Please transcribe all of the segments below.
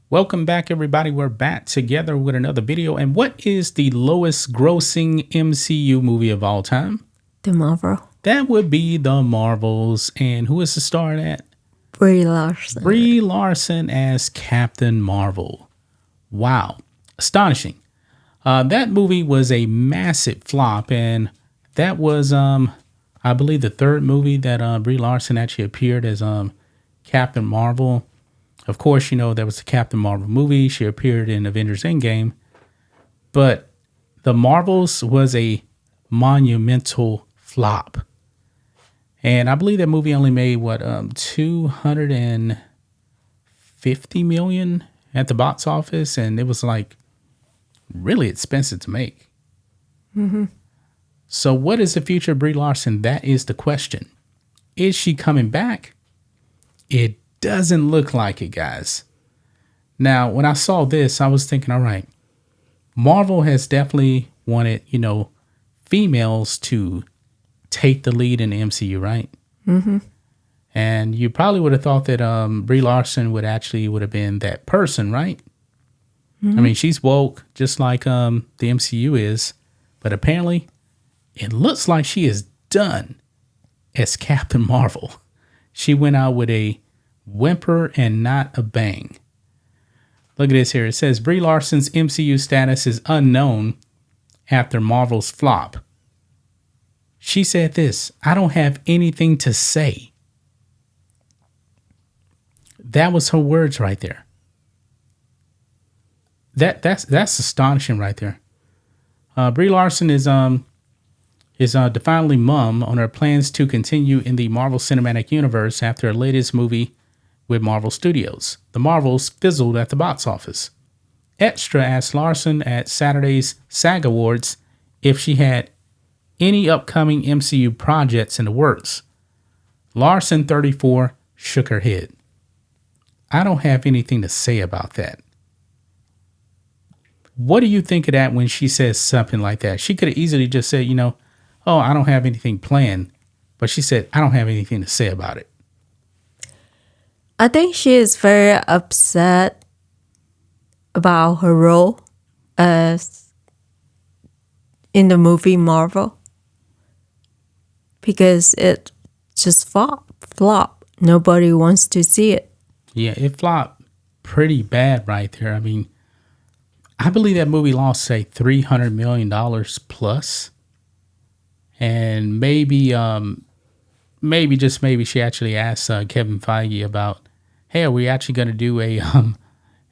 Welcome back, everybody. We're back together with another video. And what is the lowest grossing MCU movie of all time? The Marvel. That would be The Marvels. And who is the star in that? Brie Larson. Brie Larson as Captain Marvel. Wow. Astonishing. That movie was a massive flop. And that was, I believe, the third movie that Brie Larson actually appeared as Captain Marvel. Of course, you know, there was the Captain Marvel movie. She appeared in Avengers Endgame. But The Marvels was a monumental flop. And I believe that movie only made, 250 million at the box office. And it was like really expensive to make. Mm-hmm. So what is the future of Brie Larson? That is the question. Is she coming back? It doesn't look like it, guys. Now, when I saw this, I was thinking, all right, Marvel has definitely wanted, females to take the lead in the MCU, right? Mm-hmm. And you probably would have thought that Brie Larson would have been that person, right? Mm-hmm. I mean, she's woke just like the MCU is, but apparently it looks like she is done as Captain Marvel. She went out with a whimper and not a bang. Look at this here. It says Brie Larson's MCU status is unknown after Marvel's flop. She said this, "I don't have anything to say." That was her words right there. That's astonishing right there. Brie Larson is defiantly mum on her plans to continue in the Marvel Cinematic Universe after her latest movie with Marvel Studios. The Marvels fizzled at the box office. Extra asked Larson at Saturday's SAG Awards if she had any upcoming MCU projects in the works. Larson, 34, shook her head. "I don't have anything to say about that." What do you think of that when she says something like that? She could have easily just said, "Oh, I don't have anything planned." But she said, "I don't have anything to say about it." I think she is very upset about her role as in the movie Marvel because it just flop. Nobody wants to see it. Yeah, it flopped pretty bad right there. I mean, I believe that movie lost, say, $300 million plus. And maybe she actually asked Kevin Feige about, "Hey, are we actually going to do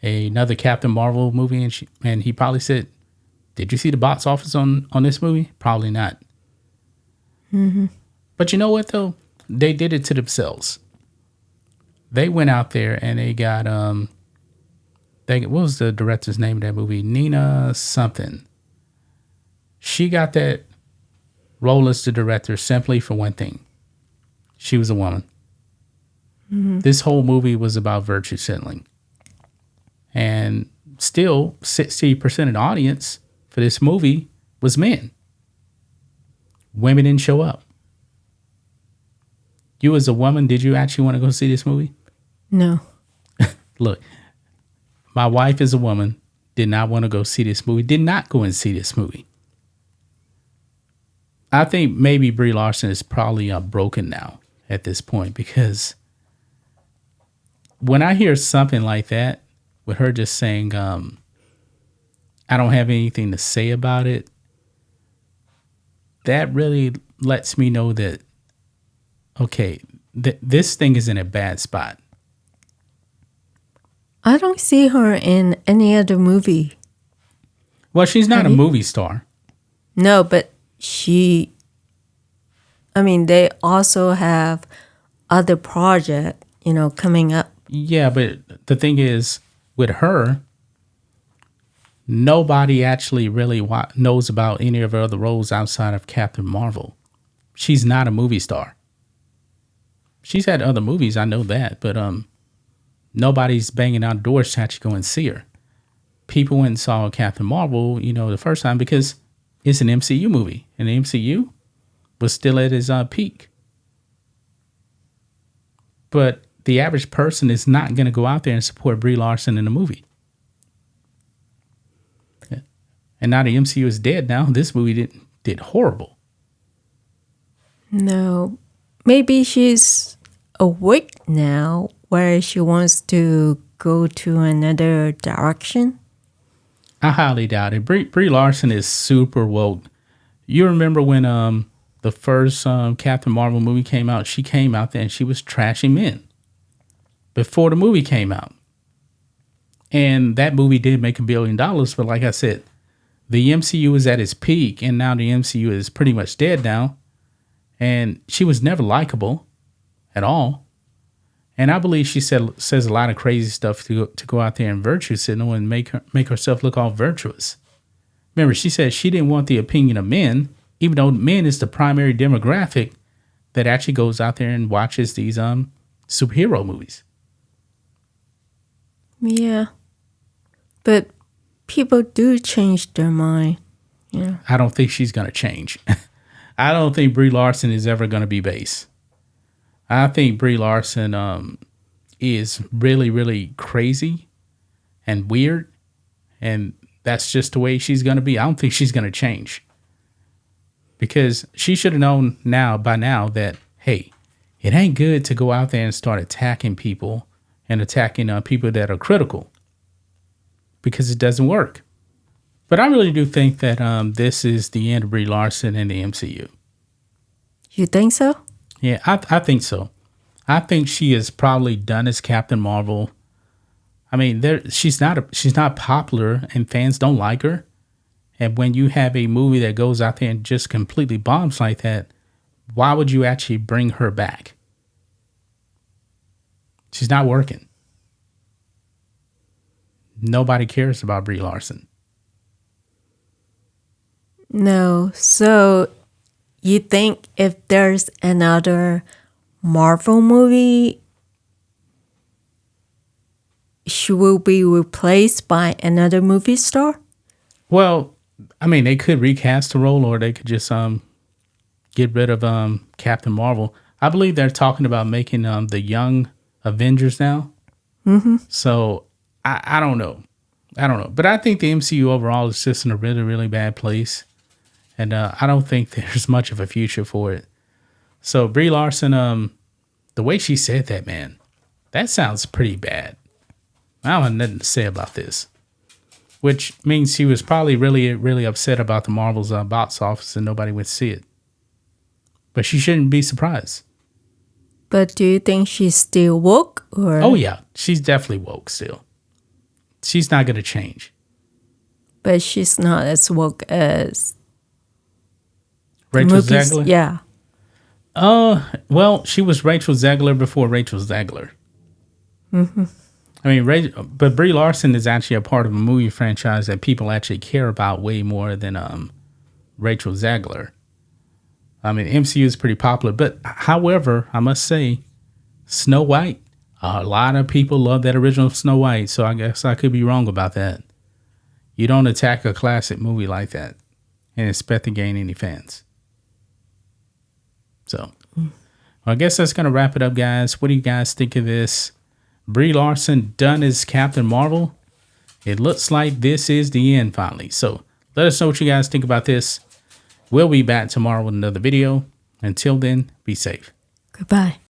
another Captain Marvel movie?" And he probably said, "Did you see the box office on this movie? Probably not." Mm-hmm. But you know what though? They did it to themselves. They went out there and they got what was the director's name of that movie? Nina something. She got that role as the director simply for one thing. She was a woman. Mm-hmm. This whole movie was about virtue signaling. And still, 60% of the audience for this movie was men. Women didn't show up. You as a woman, did you actually want to go see this movie? No. Look, my wife is a woman, did not want to go see this movie, did not go and see this movie. I think maybe Brie Larson is probably broken now at this point, because when I hear something like that, with her just saying, "I don't have anything to say about it," that really lets me know that, okay, this thing is in a bad spot. I don't see her in any other movie. Well, she's not a movie star. No, but they also have other project, coming up. Yeah, but the thing is, with her, nobody actually really knows about any of her other roles outside of Captain Marvel. She's not a movie star. She's had other movies, I know that, but nobody's banging out doors to actually go and see her. People went and saw Captain Marvel, the first time because it's an MCU movie, and the MCU was still at its peak. But the average person is not going to go out there and support Brie Larson in the movie. Yeah. And now the MCU is dead now. This movie did horrible. No, maybe she's awake now where she wants to go to another direction. I highly doubt it. Brie Larson is super woke. You remember when the first Captain Marvel movie came out? She came out there and she was trashing men before the movie came out. And that movie did make $1 billion. But like I said, the MCU is at its peak, and now the MCU is pretty much dead now. And she was never likable at all. And I believe she says a lot of crazy stuff to go out there and virtue signal and make herself look all virtuous. Remember, she said she didn't want the opinion of men, even though men is the primary demographic that actually goes out there and watches these superhero movies. Yeah. But people do change their mind. Yeah. I don't think she's going to change. I don't think Brie Larson is ever going to be base. I think Brie Larson is really, really crazy and weird. And that's just the way she's going to be. I don't think she's going to change. Because she should have known by now that, hey, it ain't good to go out there and start attacking people and attacking people that are critical. Because it doesn't work. But I really do think that this is the end of Brie Larson and the MCU. You think so? Yeah, I think so. I think she is probably done as Captain Marvel. I mean, she's not popular and fans don't like her. And when you have a movie that goes out there and just completely bombs like that, why would you actually bring her back? She's not working. Nobody cares about Brie Larson. No. So you think if there's another Marvel movie, she will be replaced by another movie star? Well, I mean, they could recast the role, or they could just get rid of Captain Marvel. I believe they're talking about making the Young Avengers now. Mm-hmm. So I don't know. But I think the MCU overall is just in a really, really bad place. And I don't think there's much of a future for it. So Brie Larson, the way she said that, man, that sounds pretty bad. I don't have nothing to say about this. Which means she was probably really, really upset about the Marvel's box office and nobody would see it. But she shouldn't be surprised. But do you think she's still woke? Or? Oh, yeah. She's definitely woke still. She's not going to change. But she's not as woke as Rachel Zegler? Yeah. Well, she was Rachel Zegler before Rachel Zegler. Mm-hmm. I mean, but Brie Larson is actually a part of a movie franchise that people actually care about way more than Rachel Zegler. I mean, MCU is pretty popular. But however, I must say, Snow White, a lot of people love that original Snow White. So I guess I could be wrong about that. You don't attack a classic movie like that and expect to gain any fans. So I guess that's going to wrap it up, guys. What do you guys think of this? Brie Larson done as Captain Marvel. It looks like this is the end finally. So let us know what you guys think about this. We'll be back tomorrow with another video. Until then, be safe. Goodbye.